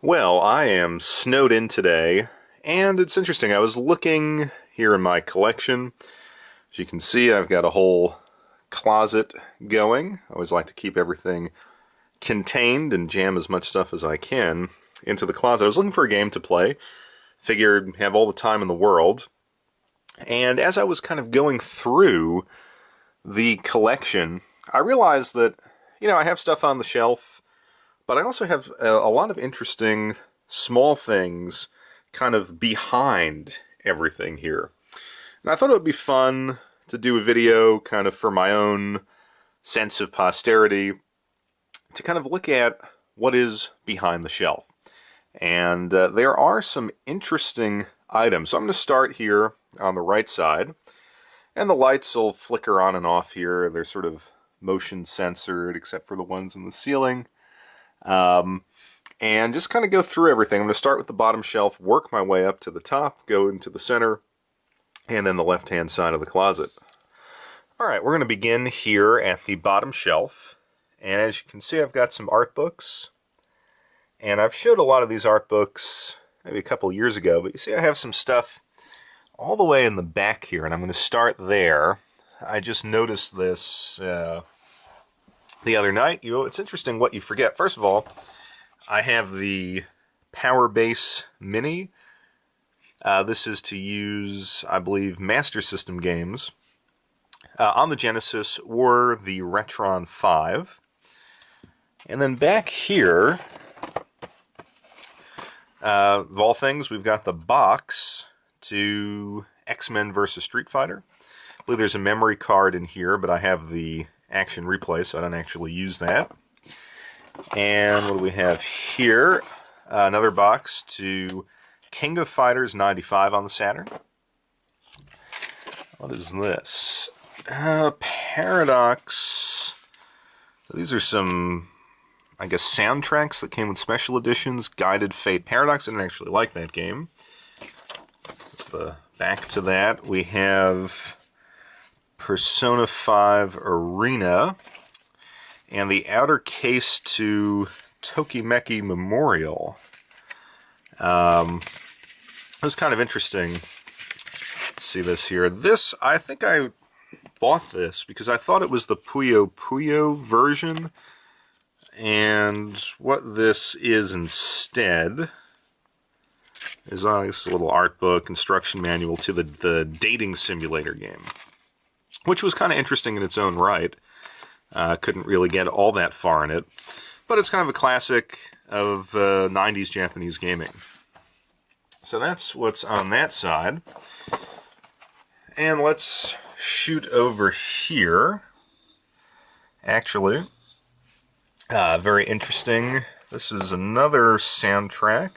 Well, I am snowed in today, and it's interesting. I was looking here in my collection. As you can see, I've got a whole closet going. I always like to keep everything contained and jam as much stuff as I can into the closet. I was looking for a game to play. Figured have all the time in the world. And as I was kind of going through the collection, I realized that, I have stuff on the shelf, but I also have a lot of interesting small things kind of behind everything here. And I thought it would be fun to do a video kind of for my own sense of posterity to kind of look at what is behind the shelf. And there are some interesting items. So I'm going to start here on the right side. And the lights will flicker on and off here. They're sort of motion censored, except for the ones in the ceiling. And just kind of go through everything. I'm going to start with the bottom shelf, work my way up to the top, go into the center, and then the left-hand side of the closet. Alright, we're going to begin here at the bottom shelf. And as you can see, I've got some art books. And I've showed a lot of these art books maybe a couple years ago, but you see I have some stuff all the way in the back here, and I'm going to start there. I just noticed this the other night. It's interesting what you forget. First of all, I have the Power Base Mini. This is to use, I believe, Master System games on the Genesis or the Retron 5. And then back here, of all things, we've got the box to X-Men vs. Street Fighter. I believe there's a memory card in here, but I have the action replay, so I don't actually use that. And what do we have here? Another box to King of Fighters 95 on the Saturn. What is this? Paradox. These are some, I guess, soundtracks that came with special editions. Guided Fate Paradox. I didn't actually like that game. That's the back to that. We have Persona 5 Arena. And the outer case to Tokimeki Memorial. It was kind of interesting to see this here. This, I think I bought this because I thought it was the Puyo Puyo version. And what this is instead is this a little art book, instruction manual to the dating simulator game, which was kind of interesting in its own right. Couldn't really get all that far in it, but it's kind of a classic of 90s Japanese gaming. So that's what's on that side. And let's shoot over here. Actually, very interesting. This is another soundtrack.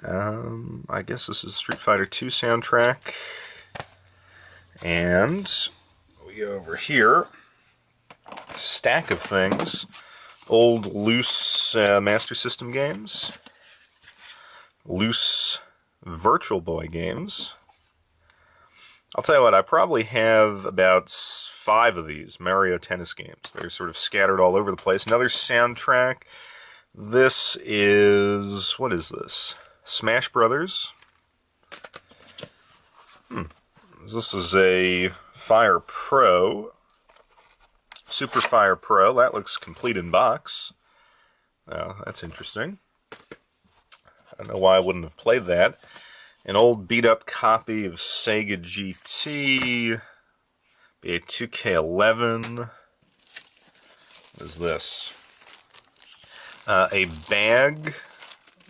I guess this is Street Fighter 2 soundtrack. And we go over here. Stack of things. Old loose Master System games. Loose Virtual Boy games. I'll tell you what, I probably have about 5 of these Mario Tennis games. They're sort of scattered all over the place. Another soundtrack. This is, what is this? Smash Brothers. This is a Fire Pro. Super Fire Pro. That looks complete in box. Oh, that's interesting. I don't know why I wouldn't have played that. An old beat-up copy of Sega GT. Be a 2K11. What is this? A bag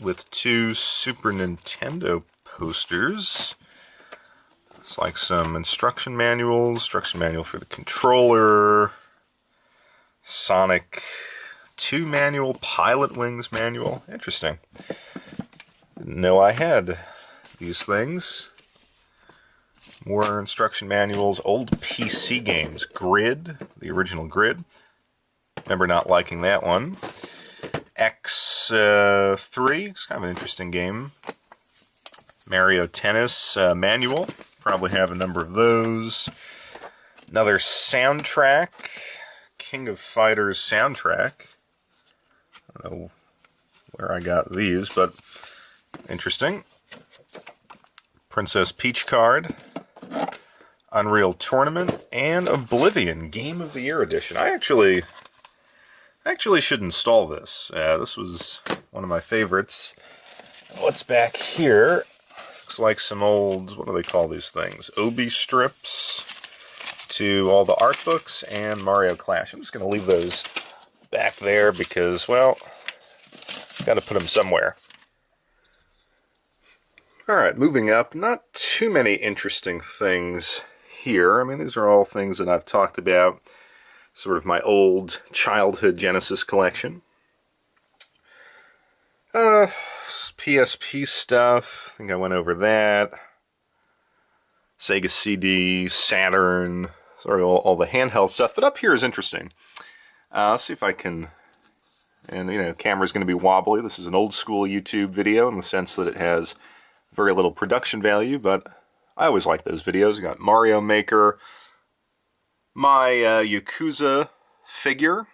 with 2 Super Nintendo posters. It's like some instruction manuals. Instruction manual for the controller. Sonic 2 manual, Pilot Wings manual. Interesting. Didn't know I had these things. More instruction manuals, old PC games. Grid, the original Grid. Remember not liking that one. X3, it's kind of an interesting game. Mario Tennis manual. Probably have a number of those. Another soundtrack. King of Fighters soundtrack. I don't know where I got these, but interesting. Princess Peach card, Unreal Tournament, and Oblivion Game of the Year edition. I actually should install this. This was one of my favorites. What's back here? Looks like some old, what do they call these things? Obi strips to all the art books and Mario Clash. I'm just going to leave those back there because, well, got to put them somewhere. Alright, moving up. Not too many interesting things here. I mean, these are all things that I've talked about. Sort of my old childhood Genesis collection. PSP stuff. I think I went over that. Sega CD, Saturn, sort of all the handheld stuff. But up here is interesting. Let's see if I can... And, you know, camera's going to be wobbly. This is an old school YouTube video in the sense that it has very little production value, but I always like those videos. I got Mario Maker, my Yakuza figure,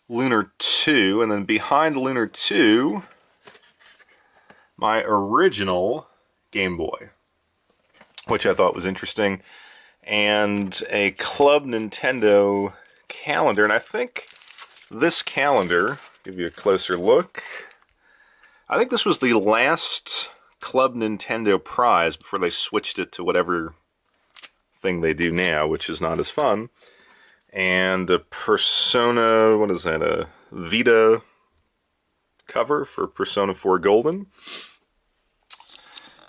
Lunar 2, and then behind Lunar 2, my original Game Boy, which I thought was interesting, and a Club Nintendo calendar. And I think this calendar, give you a closer look, I think this was the last Club Nintendo prize before they switched it to whatever thing they do now, which is not as fun. And a Persona, what is that, a Vita cover for Persona 4 Golden.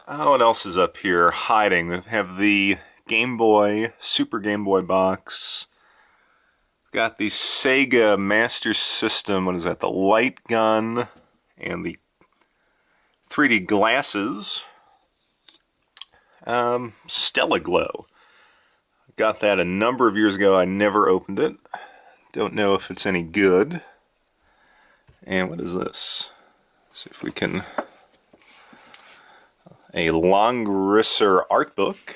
What else is up here hiding? They have the Game Boy, Super Game Boy box. Got the Sega Master System, what is that, the light gun, and the 3D glasses. Stella Glow. Got that a number of years ago. I never opened it. Don't know if it's any good. And what is this? See if we can... A Longrisser art book.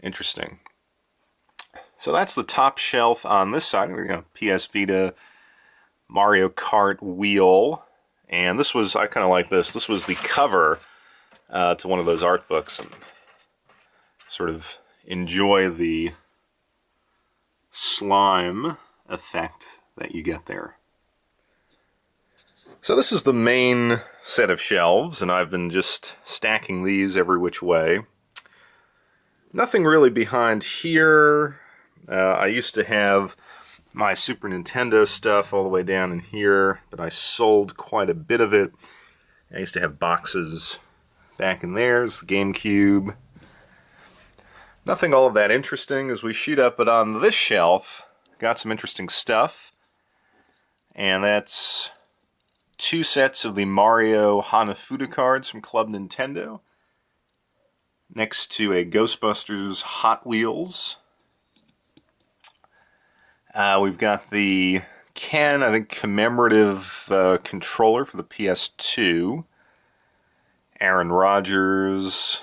Interesting. So that's the top shelf on this side. We got PS Vita, Mario Kart wheel. And this was, I kind of like this. This was the cover to one of those art books. And sort of enjoy the slime effect that you get there. So this is the main set of shelves, and I've been just stacking these every which way. Nothing really behind here. I used to have my Super Nintendo stuff all the way down in here, but I sold quite a bit of it. I used to have boxes back in there. There's the GameCube. Nothing all of that interesting as we shoot up, but on this shelf, got some interesting stuff. And that's 2 sets of the Mario Hanafuda cards from Club Nintendo, next to a Ghostbusters Hot Wheels. We've got the Ken, I think, commemorative controller for the PS2. Aaron Rodgers.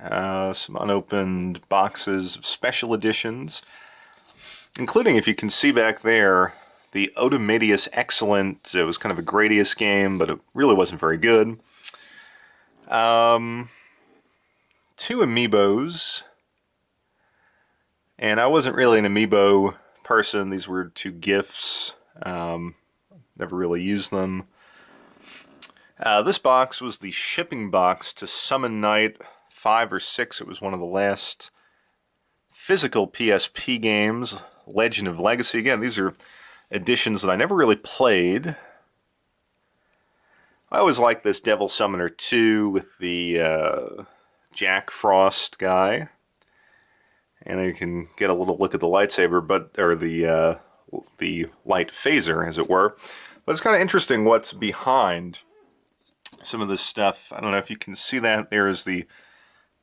Some unopened boxes of special editions, including, if you can see back there, the Odomedius Excellent. It was kind of a Gradius game, but it really wasn't very good. 2 amiibos, and I wasn't really an amiibo person. These were 2 gifts. Never really used them. This box was the shipping box to Summon Night 5 or 6. It was one of the last physical PSP games. Legend of Legacy. Again, these are editions that I never really played. I always liked this Devil Summoner 2 with the Jack Frost guy. And you can get a little look at the lightsaber, or the light phaser, as it were. But it's kind of interesting what's behind some of this stuff. I don't know if you can see that. There is the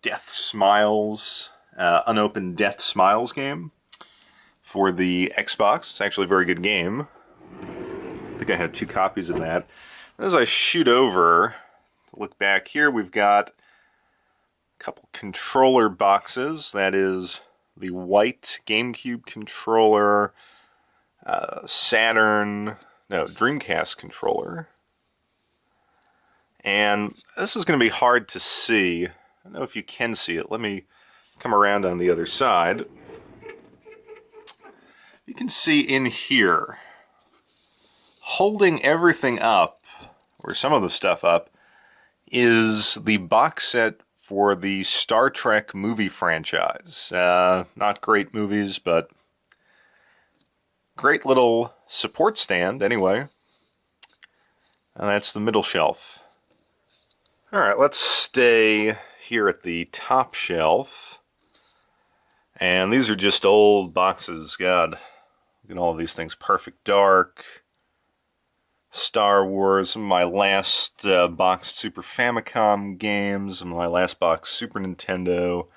Death Smiles, unopened Death Smiles game for the Xbox. It's actually a very good game. I think I had 2 copies of that. As I shoot over, to look back here, we've got a couple controller boxes. That is the white GameCube controller, Saturn, Dreamcast controller. And this is going to be hard to see. I don't know if you can see it. Let me come around on the other side. You can see in here, holding everything up, or some of the stuff up, is the box set for the Star Trek movie franchise. Not great movies, but great little support stand anyway. And that's the middle shelf. Alright, let's stay here at the top shelf. And these are just old boxes. God, look at all of these things. Perfect Dark, Star Wars, some of my last boxed Super Famicom games, some of my last boxed Super Nintendo,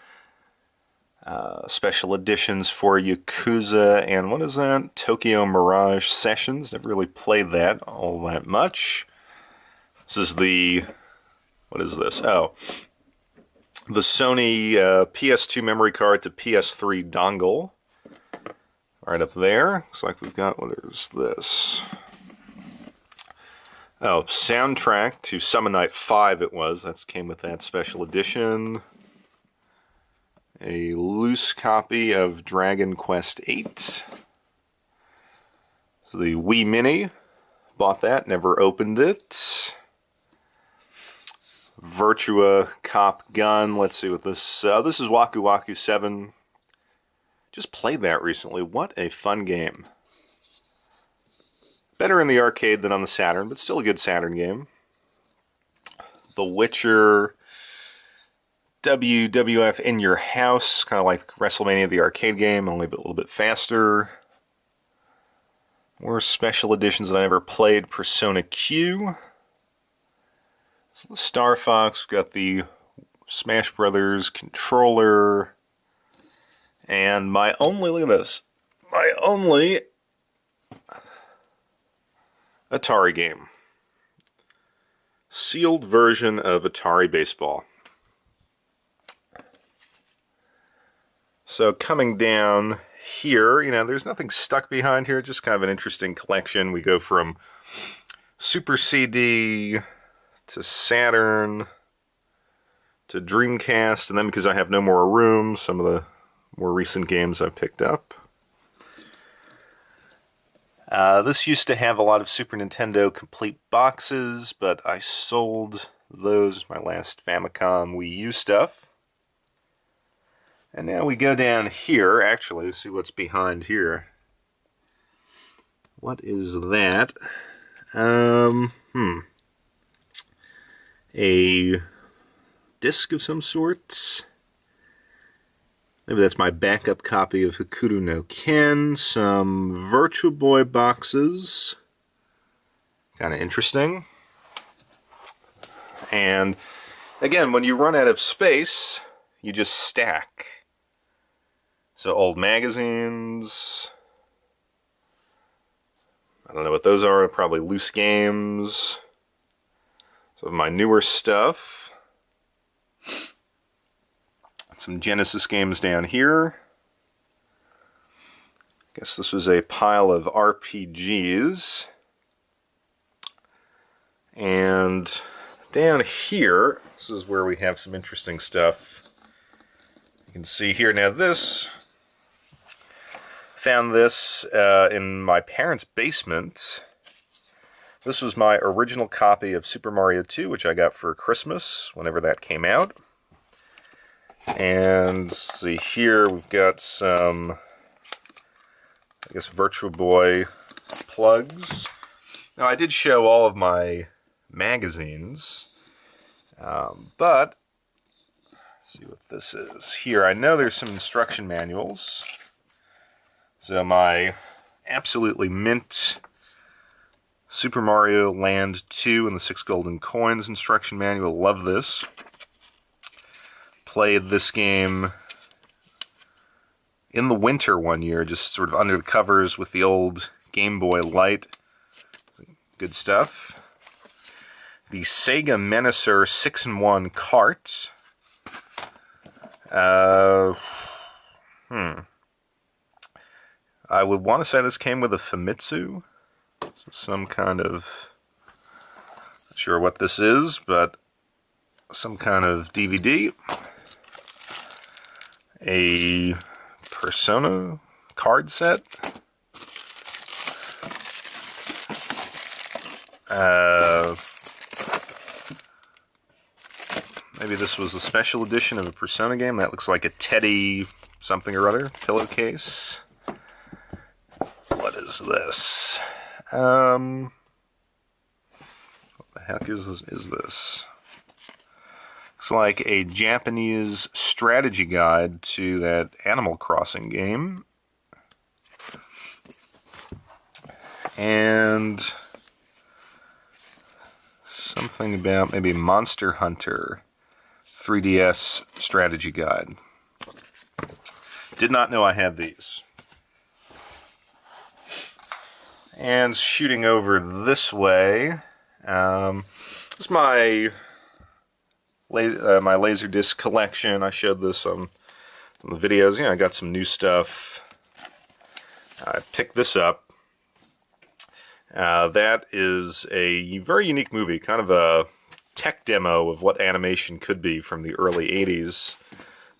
special editions for Yakuza, and what is that? Tokyo Mirage Sessions. Never really played that all that much. This is the... what is this? Oh, the Sony PS2 memory card to PS3 dongle. Right up there. Looks like we've got, what is this? Oh, soundtrack to Summon Night 5 it was. That came with that special edition. A loose copy of Dragon Quest VIII. So the Wii Mini. Bought that, never opened it. Virtua Cop Gun. Let's see what this... this is Waku Waku 7. Just played that recently. What a fun game. Better in the arcade than on the Saturn, but still a good Saturn game. The Witcher... WWF In Your House. Kind of like WrestleMania the arcade game, only a little bit faster. More special editions that I never played. Persona Q. So the Star Fox, we've got the Smash Brothers controller, and my only, look at this, my only Atari game. Sealed version of Atari Baseball. So coming down here, you know, there's nothing stuck behind here, just kind of an interesting collection. We go from Super CD... to Saturn, to Dreamcast, and then because I have no more room, some of the more recent games I picked up. This used to have a lot of Super Nintendo complete boxes, but I sold those, my last Famicom Wii U stuff. And now we go down here, actually, let's see what's behind here. What is that? A disc of some sort. Maybe that's my backup copy of Hokuto no Ken. Some Virtual Boy boxes. Kind of interesting. And again, when you run out of space, you just stack. So old magazines. I don't know what those are. Probably loose games. Some of my newer stuff. Some Genesis games down here. Guess this was a pile of RPGs. And down here, this is where we have some interesting stuff. You can see here, now this, found this in my parents' basement. This was my original copy of Super Mario 2, which I got for Christmas, whenever that came out. And let's see, here we've got some, I guess, Virtual Boy plugs. Now, I did show all of my magazines, but let's see what this is. Here, I know there's some instruction manuals. So my absolutely mint Super Mario Land 2 and the 6 Golden Coins instruction manual. Love this. Played this game in the winter one year, just sort of under the covers with the old Game Boy Light. Good stuff. The Sega Menacer 6-in-1 cart. I would want to say this came with a Famitsu. So Some kind of, not sure what this is, but some kind of DVD. A Persona card set. Maybe this was a special edition of a Persona game. That looks like a Teddy something or other pillowcase. What is this? What the heck is this? It's like a Japanese strategy guide to that Animal Crossing game. And something about maybe Monster Hunter 3DS strategy guide. Did not know I had these. And shooting over this way, this is my Laserdisc collection. I showed this on the videos. I got some new stuff. I picked this up. That is a very unique movie, kind of a tech demo of what animation could be from the early 80s.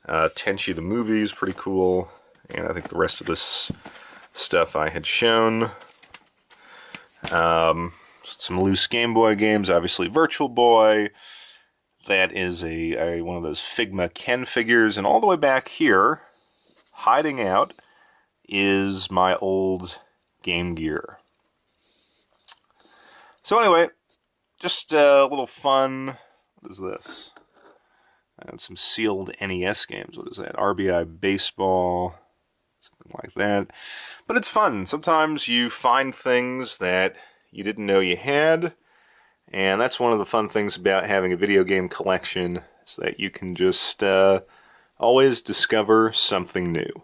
Tenchi the movie is pretty cool, and I think the rest of this stuff I had shown. Some loose Game Boy games, obviously Virtual Boy. That is one of those Figma Ken figures, and all the way back here, hiding out, is my old Game Gear. So anyway, just a little fun. What is this? I have some sealed NES games. What is that? RBI Baseball, something like that. But it's fun. Sometimes you find things that you didn't know you had, and that's one of the fun things about having a video game collection, is that you can just always discover something new.